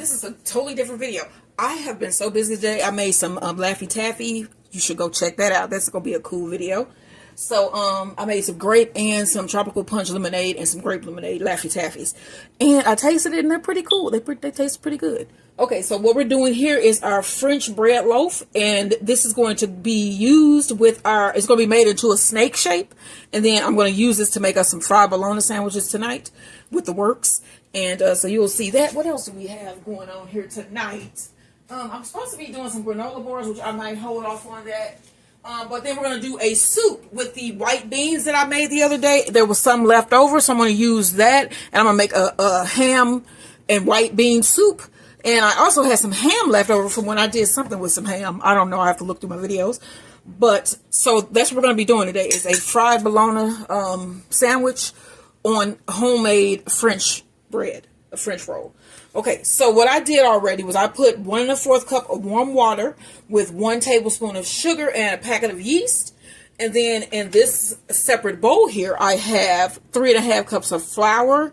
this is a totally different video. I have been so busy today. I made some Laffy Taffy. You should go check that out. That's gonna be a cool video. So I made some grape and some tropical punch lemonade and some grape lemonade Laffy Taffies, and I tasted it and they're pretty cool. They taste pretty good. Okay, so what we're doing here is our French bread loaf, and this is going to be used with it's going to be made into a snake shape, and then I'm going to use this to make us some fried bologna sandwiches tonight with the works, and so you'll see that. What else do we have going on here tonight? I'm supposed to be doing some granola bars, which I might hold off on that. But then we're going to do a soup with the white beans that I made the other day. There was some left over, so I'm going to use that, and I'm going to make a ham and white bean soup. And I also had some ham left over from when I did something with some ham. I don't know. I have to look through my videos. But so that's what we're going to be doing today is a fried bologna sandwich on homemade French bread, a French roll. Okay, so what I did already was I put 1 1/4 cup of warm water with 1 tablespoon of sugar and a packet of yeast. And then in this separate bowl here, I have 3 1/2 cups of flour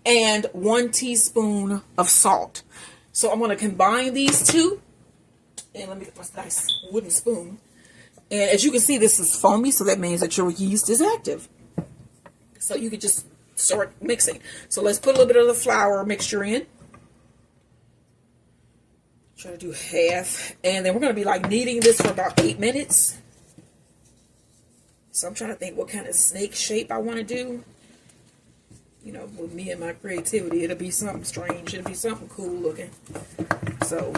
and 1 teaspoon of salt. So I'm going to combine these two. And let me get my nice wooden spoon. And as you can see, this is foamy, so that means that your yeast is active. So you can just start mixing. So let's put a little bit of the flour mixture in. Try to do half. And then we're going to be like kneading this for about 8 minutes. So I'm trying to think what kind of snake shape I want to do. You know, with me and my creativity, it'll be something strange. It'll be something cool looking. So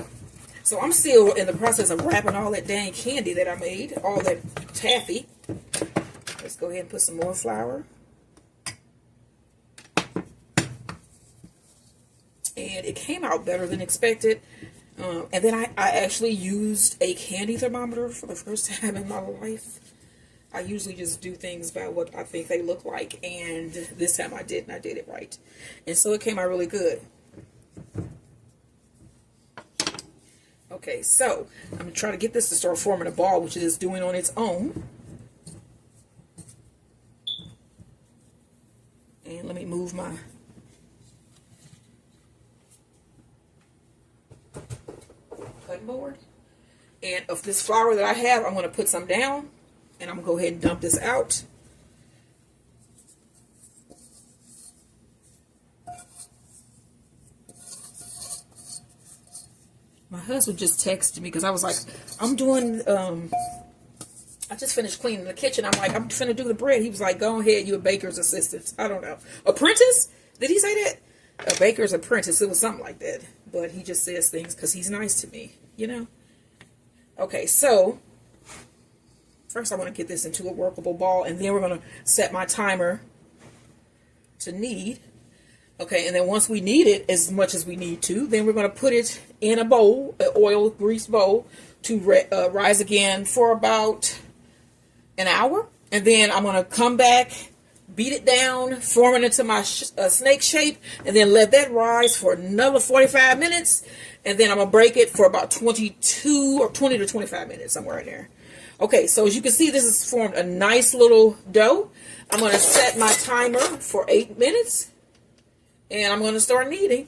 I'm still in the process of wrapping all that dang candy that I made, all that taffy. Let's go ahead and put some more flour. And it came out better than expected. And then I actually used a candy thermometer for the first time in my life. I usually just do things by what I think they look like, and this time I didn't. I did it right. And so it came out really good. Okay, so I'm going to try to get this to start forming a ball, which it is doing on its own. And let me move my cutting board. And of this flour that I have, I'm going to put some down. And I'm going to go ahead and dump this out. My husband just texted me because I was like, I'm doing, I just finished cleaning the kitchen. I'm like, I'm finna do the bread. He was like, go ahead, you're a baker's assistant. I don't know. Apprentice? Did he say that? A baker's apprentice. It was something like that. But he just says things because he's nice to me, you know? Okay, so first, I want to get this into a workable ball, and then we're going to set my timer to knead. Okay, and then once we knead it as much as we need to, then we're going to put it in a bowl, an oil grease bowl, to rise again for about an hour. And then I'm going to come back, beat it down, form it into my snake shape, and then let that rise for another 45 minutes. And then I'm going to break it for about 22 or 20 to 25 minutes, somewhere in there. Okay, so as you can see, this has formed a nice little dough. I'm going to set my timer for 8 minutes. And I'm going to start kneading.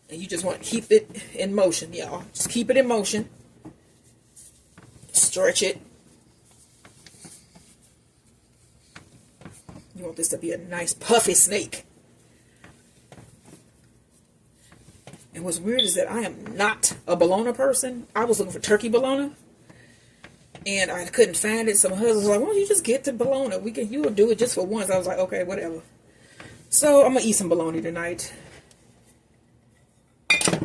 And you just want to keep it in motion, y'all. Just keep it in motion. Stretch it. You want this to be a nice puffy snake. And what's weird is that I am not a bologna person. I was looking for turkey bologna. And I couldn't find it. So my husband was like, why don't you just get the bologna? You will do it just for once. I was like, okay, whatever. So I'm going to eat some bologna tonight.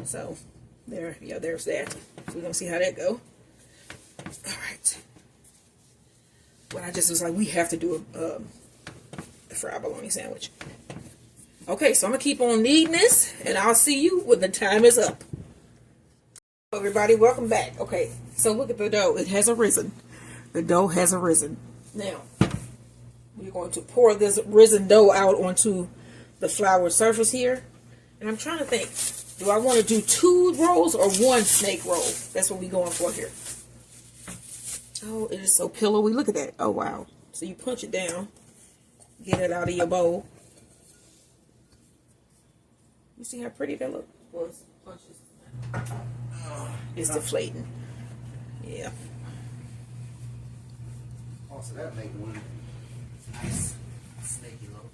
So there, yeah, there's that. So we're going to see how that go. All right. Well, I just was like, we have to do a fried bologna sandwich. Okay, so I'm going to keep on kneading this. And I'll see you when the time is up. Hello everybody, welcome back. Okay, so look at the dough. It has arisen. The dough has arisen. Now, we're going to pour this risen dough out onto the flour surface here. And I'm trying to think, do I want to do 2 rolls or 1 snake roll? That's what we're going for here. Oh, it is so pillowy. Look at that. Oh, wow. So you punch it down. Get it out of your bowl. You see how pretty that looks? Was punches. It's deflating. Yeah. Also, that make one nice snaky loaf.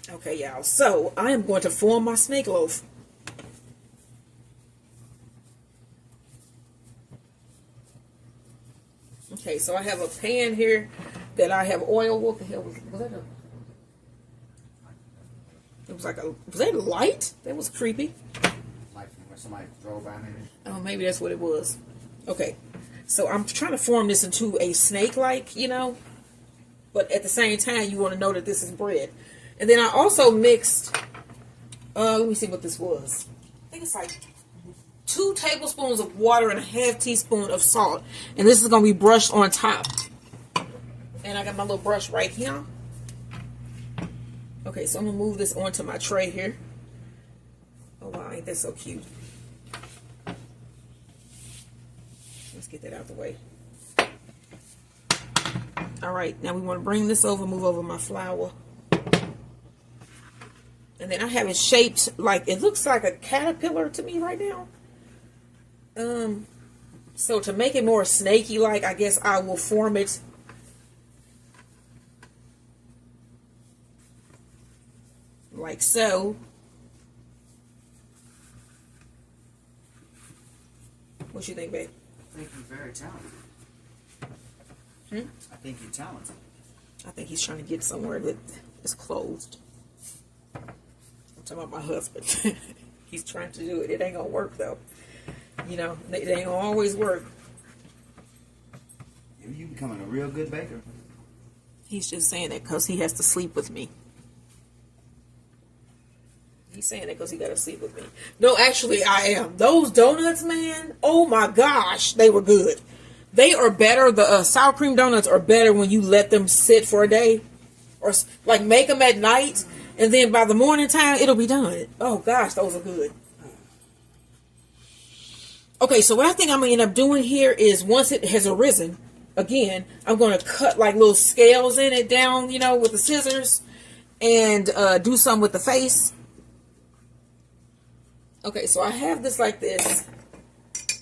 Okay, y'all. So I am going to form my snake loaf. Okay, so I have a pan here that I have oil. What the hell was that? It was like was that light? That was creepy. Like when somebody drove by maybe. Oh, maybe that's what it was. Okay, so I'm trying to form this into a snake-like, you know, but at the same time, you want to know that this is bread. And then I also mixed, let me see what this was. I think it's like 2 tablespoons of water and a half teaspoon of salt. And this is going to be brushed on top. And I got my little brush right here. Okay, so I'm going to move this onto my tray here. Oh, wow, ain't that so cute. Let's get that out the way. All right, now we want to bring this over, move over my flour. And then I have it shaped like, it looks like a caterpillar to me right now. So to make it more snaky-like, I guess I will form it like so. What you think, babe? I think you're very talented. I think you're talented. I think he's trying to get somewhere that is closed. I'm talking about my husband. He's trying to do it. It ain't gonna work though. You know, it ain't gonna always work. You becoming a real good baker. He's just saying that because he has to sleep with me. He's saying that because he got to sleep with me. No, actually, I am. Those donuts, man, oh my gosh, they were good. They are better. The sour cream donuts are better when you let them sit for a day. Or, like, make them at night, and then by the morning time, it'll be done. Oh gosh, those are good. Okay, so what I think I'm going to end up doing here is once it has arisen, again, I'm going to cut like little scales in it down, you know, with the scissors, and do some with the face. Okay, so I have this like this.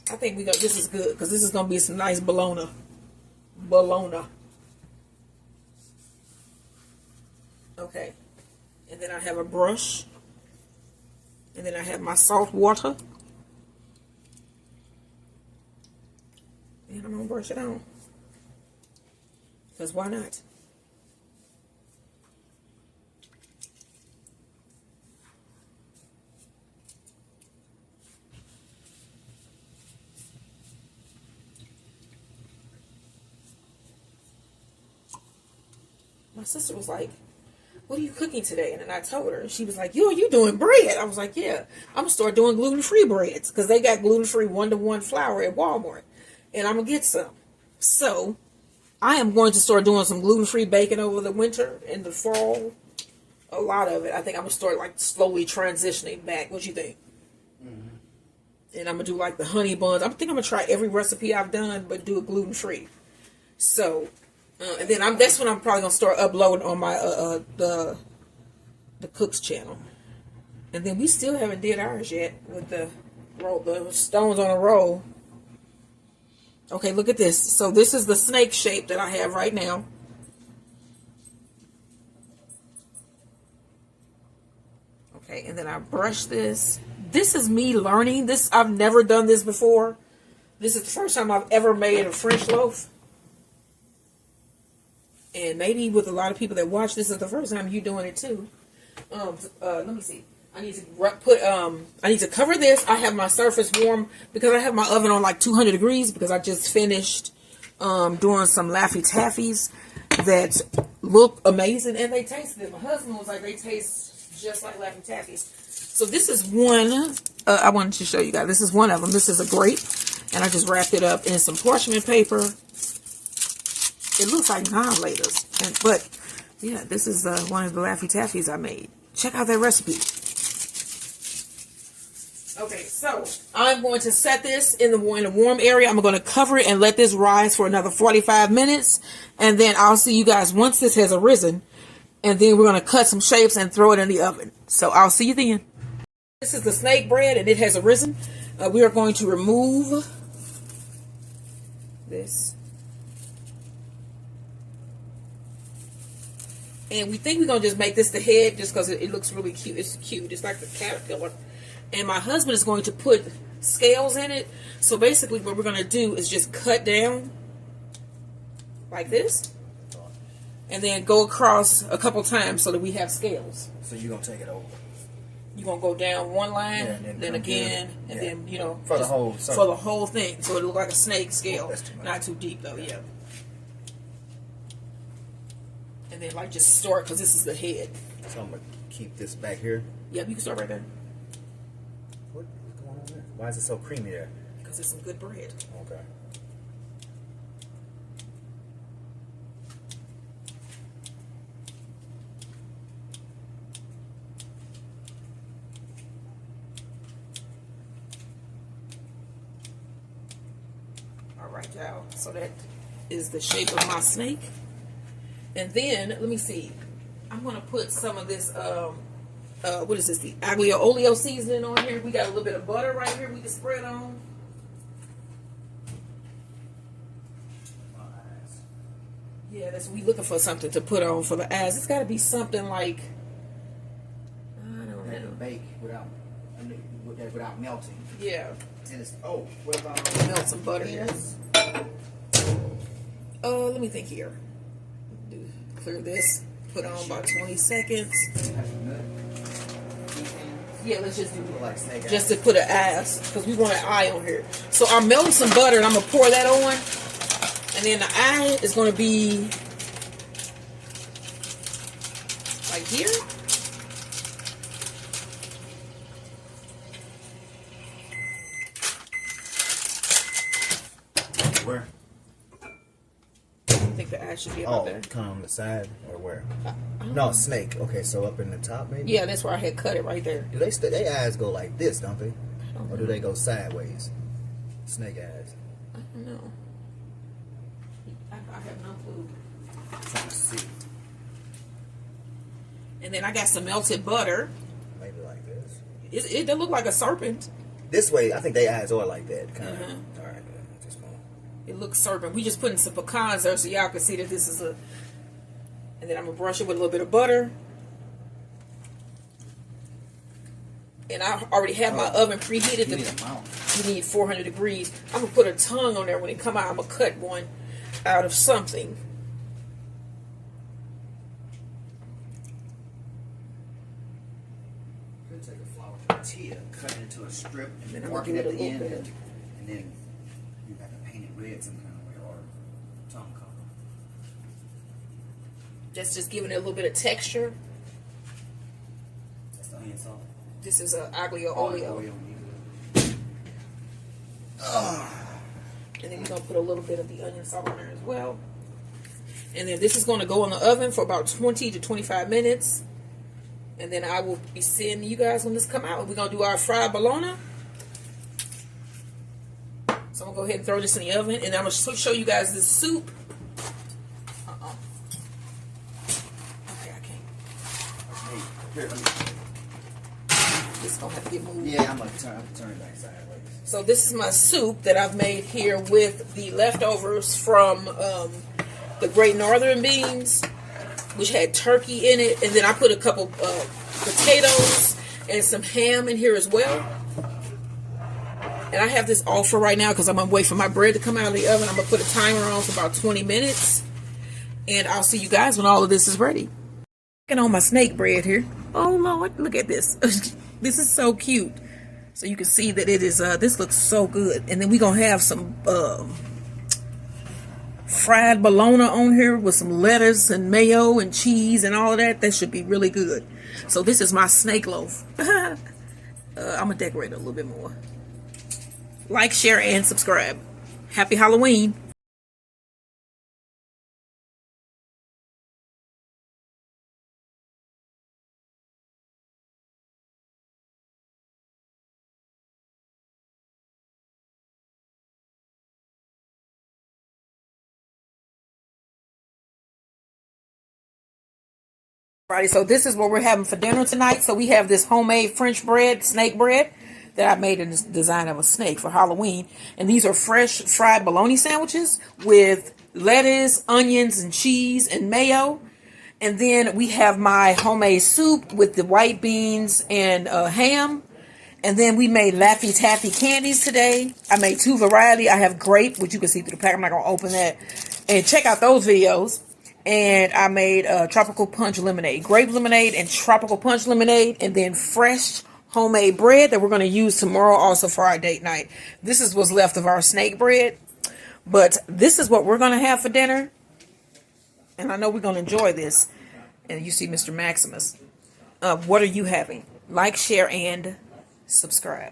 I think this is good because this is going to be some nice Bologna. Okay, and then I have a brush, and then I have my salt water. And I'm going to brush it on. Because why not? My sister was like, what are you cooking today? And then I told her. And she was like, yo, you doing bread? I was like, yeah. I'm going to start doing gluten-free breads. Because they got gluten-free 1-to-1 flour at Walmart. And I'm going to get some. So, I am going to start doing some gluten-free baking over the winter and the fall. A lot of it. I think I'm going to start like slowly transitioning back. What you think? Mm-hmm. And I'm going to do like the honey buns. I think I'm going to try every recipe I've done, but do it gluten-free. So, and then that's when I'm probably going to start uploading on my, the Cook's channel. And then we still haven't did ours yet with the stones on a roll. Okay, look at this. So this is the snake shape that I have right now. Okay, and then I brush this. This is me learning this. I've never done this before. This is the first time I've ever made a French loaf. And maybe with a lot of people that watch, this is the first time you doing it too. Let me see. I need to cover this. I have my surface warm because I have my oven on like 200 degrees because I just finished doing some Laffy Taffies that look amazing and they taste good. My husband was like, they taste just like Laffy Taffies. So this is one, I wanted to show you guys. This is one of them. This is a grape and I just wrapped it up in some parchment paper. It looks like annihilators. But yeah, this is one of the Laffy Taffies I made. Check out that recipe. Okay, so I'm going to set this in the warm area. I'm going to cover it and let this rise for another 45 minutes. And then I'll see you guys once this has arisen. And then we're going to cut some shapes and throw it in the oven. So I'll see you then. This is the snake bread, and it has arisen. We are going to remove this. And we think we're going to just make this the head just because it looks really cute. It's cute. It's like the caterpillar. And my husband is going to put scales in it. So basically what we're going to do is just cut down like this. And then go across a couple times so that we have scales. So you're going to take it over? You're going to go down one line, yeah, then again, and then, you know. For the whole circle. For the whole thing. So it'll look like a snake scale. That's too much. Not too deep though, yeah. And then like just start, because this is the head. So I'm going to keep this back here. Yep, you can start right there. What's going on there? Why is it so creamy there? Because it's some good bread. Okay. Alright, y'all. So that is the shape of my snake. And then, let me see. I'm going to put some of this, what is this? The aglio olio seasoning on here. We got a little bit of butter right here we can spread on. Yeah, that's we looking for something to put on for the eyes. It's got to be something like, I don't know. Bake without melting. Yeah. And it's, oh, what about Melt some butter here. Let me think here. Clear this. Put on about 20 seconds. Yeah, let's just do like snake eyes. just to put an ass, because we want an eye on here. So I'm melting some butter and I'm gonna pour that on, and then the eye is gonna be like here. Where? I think the eye should be about there. Kind of on the side or where? No, snake. Okay, so up in the top maybe? Yeah, that's where I had cut it right there. Do their eyes go like this, don't they? don't Or do they go sideways? Snake eyes. I don't know. I have no clue. I'm trying to see. And then I got some melted butter. Maybe like this. It look like a serpent. This way, I think their eyes are like that, kind of. Uh-huh. All right, just gonna. It looks serpent. We just putting some pecans there so y'all can see that this is a. And then I'm gonna brush it with a little bit of butter. And I already have my oven preheated. You need 400 degrees. I'm gonna put a tongue on there when it come out. I'm gonna cut one out of something. Could take a flour tortilla, cut it into a strip, and then mark it do at it a the little end, bit. and then you got to paint it red some kind of way, or tongue color. That's just giving it a little bit of texture. That's the onion salt. This is a aglio olio. And then we're gonna put a little bit of the onion salt on there as well. And then this is gonna go in the oven for about 20 to 25 minutes. And then I will be seeing you guys when this come out. We're gonna do our fried bologna. So I'm gonna go ahead and throw this in the oven, and I'm gonna show you guys this soup. Okay, I can't. Here, let me. This gonna have to get moved. Yeah, I'm gonna turn it back sideways. So this is my soup that I've made here with the leftovers from the Great Northern beans, which had turkey in it, and then I put a couple potatoes and some ham in here as well. And I have this off for right now because I'm gonna wait for my bread to come out of the oven. I'm gonna put a timer on for about 20 minutes, and I'll see you guys when all of this is ready. Working on my snake bread here. Oh Lord, look at this. This is so cute. So you can see that it is. This looks so good. And then we're gonna have some fried bologna on here with some lettuce and mayo and cheese and all of that. That should be really good. So this is my snake loaf. I'm gonna decorate it a little bit more. Like, share, and subscribe. Happy Halloween. Right, so this is what we're having for dinner tonight. So we have this homemade French bread, snake bread, that I made in the design of a snake for Halloween. And these are fresh fried bologna sandwiches with lettuce, onions, and cheese and mayo. And then we have my homemade soup with the white beans and ham. And then we made Laffy Taffy candies today. I made 2 variety. I have grape, which you can see through the pack. I'm not going to open that. And check out those videos. And I made tropical punch lemonade, grape lemonade and tropical punch lemonade, and then fresh homemade bread that we're going to use tomorrow also for our date night. This is what's left of our snake bread, but this is what we're going to have for dinner. And I know we're going to enjoy this. And you see Mr. Maximus. What are you having? Like, share, and subscribe.